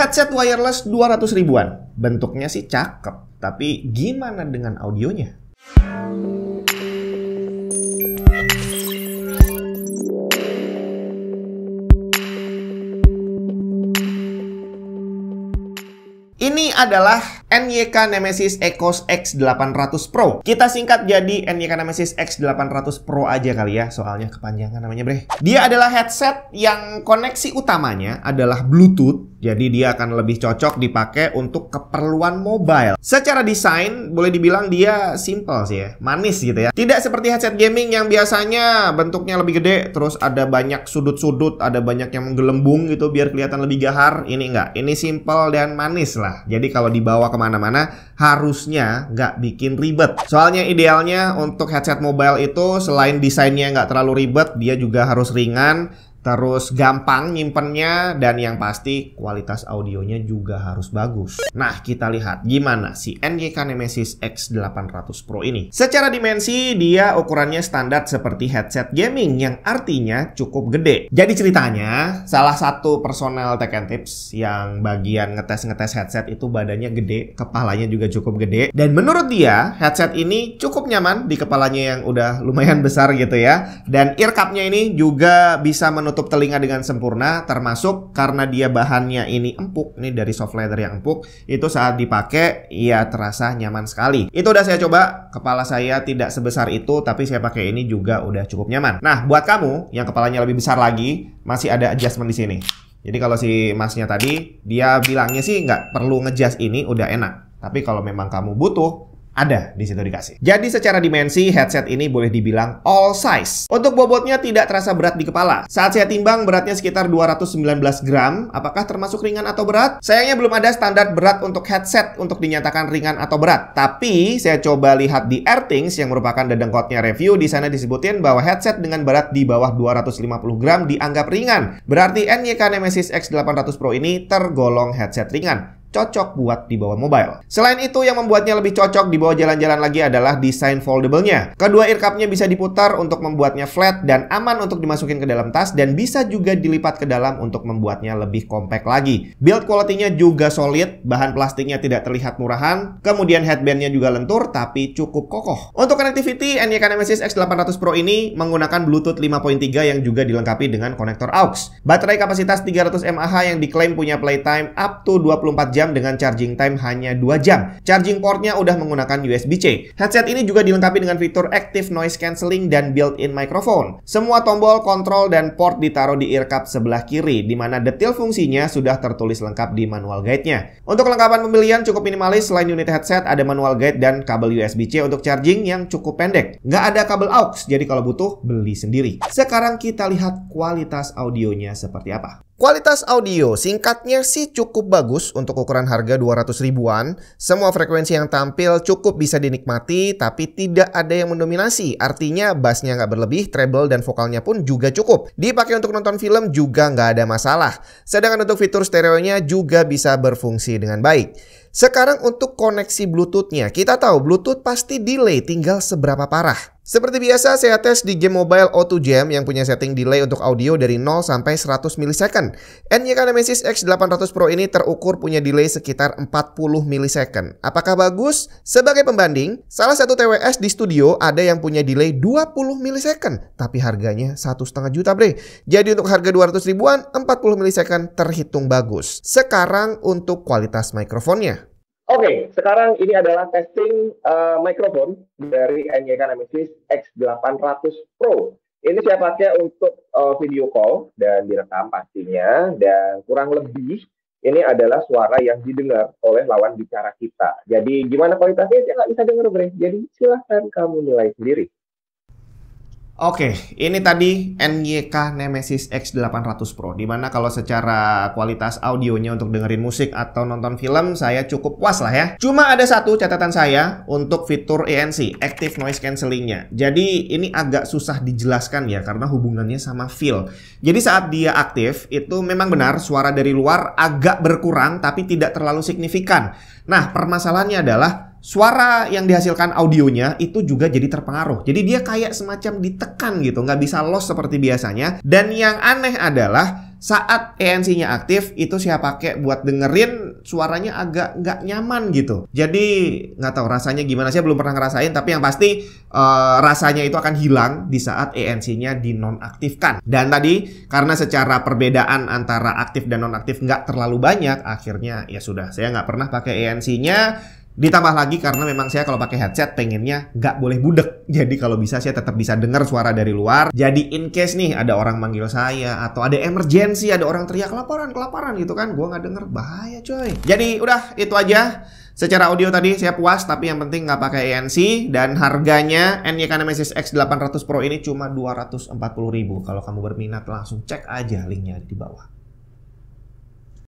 Headset wireless 200 ribuan. Bentuknya sih cakep, tapi gimana dengan audionya? Ini adalah NYK Nemesis ECOS X800 Pro. Kita singkat jadi NYK Nemesis X800 Pro aja kali ya, soalnya kepanjangan namanya bre. Dia adalah headset yang koneksi utamanya adalah Bluetooth. Jadi dia akan lebih cocok dipakai untuk keperluan mobile. Secara desain boleh dibilang dia simple sih ya, manis gitu ya. Tidak seperti headset gaming yang biasanya bentuknya lebih gede, terus ada banyak sudut-sudut, ada banyak yang menggelembung gitu biar kelihatan lebih gahar. Ini enggak, ini simple dan manis lah. Jadi kalau dibawa kemana-mana harusnya nggak bikin ribet. Soalnya idealnya untuk headset mobile itu selain desainnya nggak terlalu ribet, dia juga harus ringan, terus gampang nyimpennya, dan yang pasti kualitas audionya juga harus bagus. Nah, kita lihat gimana si NYK Nemesis X800 Pro ini. Secara dimensi, dia ukurannya standar seperti headset gaming, yang artinya cukup gede. Jadi ceritanya, salah satu personel Tech and Tips yang bagian ngetes-ngetes headset itu badannya gede, kepalanya juga cukup gede. Dan menurut dia, headset ini cukup nyaman di kepalanya yang udah lumayan besar gitu ya. Dan ear cup-nya ini juga bisa menutup telinga dengan sempurna, termasuk karena dia bahannya ini empuk, ini dari soft leather yang empuk, itu saat dipakai ya terasa nyaman sekali. Itu udah saya coba, kepala saya tidak sebesar itu, tapi saya pakai ini juga udah cukup nyaman. Nah, buat kamu yang kepalanya lebih besar lagi, masih ada adjustment di sini. Jadi kalau si masnya tadi, dia bilangnya sih nggak perlu ngejust ini, udah enak. Tapi kalau memang kamu butuh, ada di situ dikasih. Jadi secara dimensi headset ini boleh dibilang all size. Untuk bobotnya tidak terasa berat di kepala. Saat saya timbang beratnya sekitar 219 gram. Apakah termasuk ringan atau berat? Sayangnya belum ada standar berat untuk headset untuk dinyatakan ringan atau berat. Tapi saya coba lihat di Airthings yang merupakan dedengkotnya review. Di sana disebutin bahwa headset dengan berat di bawah 250 gram dianggap ringan. Berarti NYK Nemesis X800 Pro ini tergolong headset ringan. Cocok buat dibawa mobile. Selain itu, yang membuatnya lebih cocok dibawa jalan-jalan lagi adalah desain foldable-nya. Kedua ear cup-nya bisa diputar untuk membuatnya flat dan aman untuk dimasukin ke dalam tas, dan bisa juga dilipat ke dalam untuk membuatnya lebih compact lagi. Build quality-nya juga solid, bahan plastiknya tidak terlihat murahan, kemudian headband-nya juga lentur tapi cukup kokoh. Untuk connectivity, NYK Nemesis X800 Pro ini menggunakan Bluetooth 5.3 yang juga dilengkapi dengan konektor AUX. Baterai kapasitas 300 mAh yang diklaim punya playtime up to 24 jam dengan charging time hanya 2 jam. Charging portnya udah menggunakan USB-C. Headset ini juga dilengkapi dengan fitur Active Noise Cancelling dan built-in microphone. Semua tombol, kontrol, dan port ditaruh di ear cup sebelah kiri, di mana detail fungsinya sudah tertulis lengkap di manual guide-nya. Untuk kelengkapan pembelian cukup minimalis. Selain unit headset, ada manual guide dan kabel USB-C untuk charging yang cukup pendek. Nggak ada kabel AUX, jadi kalau butuh, beli sendiri. Sekarang kita lihat kualitas audionya seperti apa. Kualitas audio singkatnya sih cukup bagus untuk ukuran harga 200 ribuan. Semua frekuensi yang tampil cukup bisa dinikmati, tapi tidak ada yang mendominasi. Artinya bassnya nggak berlebih, treble dan vokalnya pun juga cukup. Dipakai untuk nonton film juga nggak ada masalah. Sedangkan untuk fitur stereonya juga bisa berfungsi dengan baik. Sekarang untuk koneksi Bluetooth-nya, kita tahu Bluetooth pasti delay, tinggal seberapa parah. Seperti biasa, saya tes di game mobile O2 Jam yang punya setting delay untuk audio dari 0 sampai 100 millisecond. NYK Nemesis X800 Pro ini terukur punya delay sekitar 40 millisecond. Apakah bagus? Sebagai pembanding, salah satu TWS di studio ada yang punya delay 20 millisecond, tapi harganya 1,5 juta bre. Jadi untuk harga 200 ribuan, 40 millisecond terhitung bagus. Sekarang untuk kualitas mikrofonnya. Oke, sekarang ini adalah testing mikrofon dari NYK Nemesis X800 Pro. Ini saya pakai untuk video call dan direkam pastinya. Dan kurang lebih ini adalah suara yang didengar oleh lawan bicara kita. Jadi gimana kualitasnya? Saya nggak bisa dengar, bre. Jadi silahkan kamu nilai sendiri. Oke, ini tadi NYK Nemesis X800 Pro, dimana kalau secara kualitas audionya untuk dengerin musik atau nonton film, saya cukup puas lah ya. Cuma ada satu catatan saya untuk fitur ANC, Active Noise Cancelling-nya. Jadi ini agak susah dijelaskan ya, karena hubungannya sama feel. Jadi saat dia aktif, itu memang benar suara dari luar agak berkurang, tapi tidak terlalu signifikan. Nah, permasalahannya adalah suara yang dihasilkan audionya itu juga jadi terpengaruh. Jadi dia kayak semacam ditekan gitu, nggak bisa loss seperti biasanya. Dan yang aneh adalah saat ANC-nya aktif, itu saya pakai buat dengerin suaranya agak nggak nyaman gitu. Jadi nggak tahu rasanya gimana, saya belum pernah ngerasain, tapi yang pasti rasanya itu akan hilang di saat ANC-nya dinonaktifkan. Dan tadi karena secara perbedaan antara aktif dan nonaktif nggak terlalu banyak, akhirnya ya sudah, saya nggak pernah pakai ANC-nya. Ditambah lagi karena memang saya kalau pakai headset pengennya nggak boleh budek. Jadi kalau bisa saya tetap bisa dengar suara dari luar. Jadi in case nih ada orang manggil saya atau ada emergency, ada orang teriak kelaparan gitu kan, gua nggak denger, bahaya coy. Jadi udah itu aja. Secara audio tadi saya puas, tapi yang penting nggak pakai ANC. Dan harganya NYK Nemesis X800 Pro ini cuma 240.000. Kalau kamu berminat langsung cek aja linknya di bawah.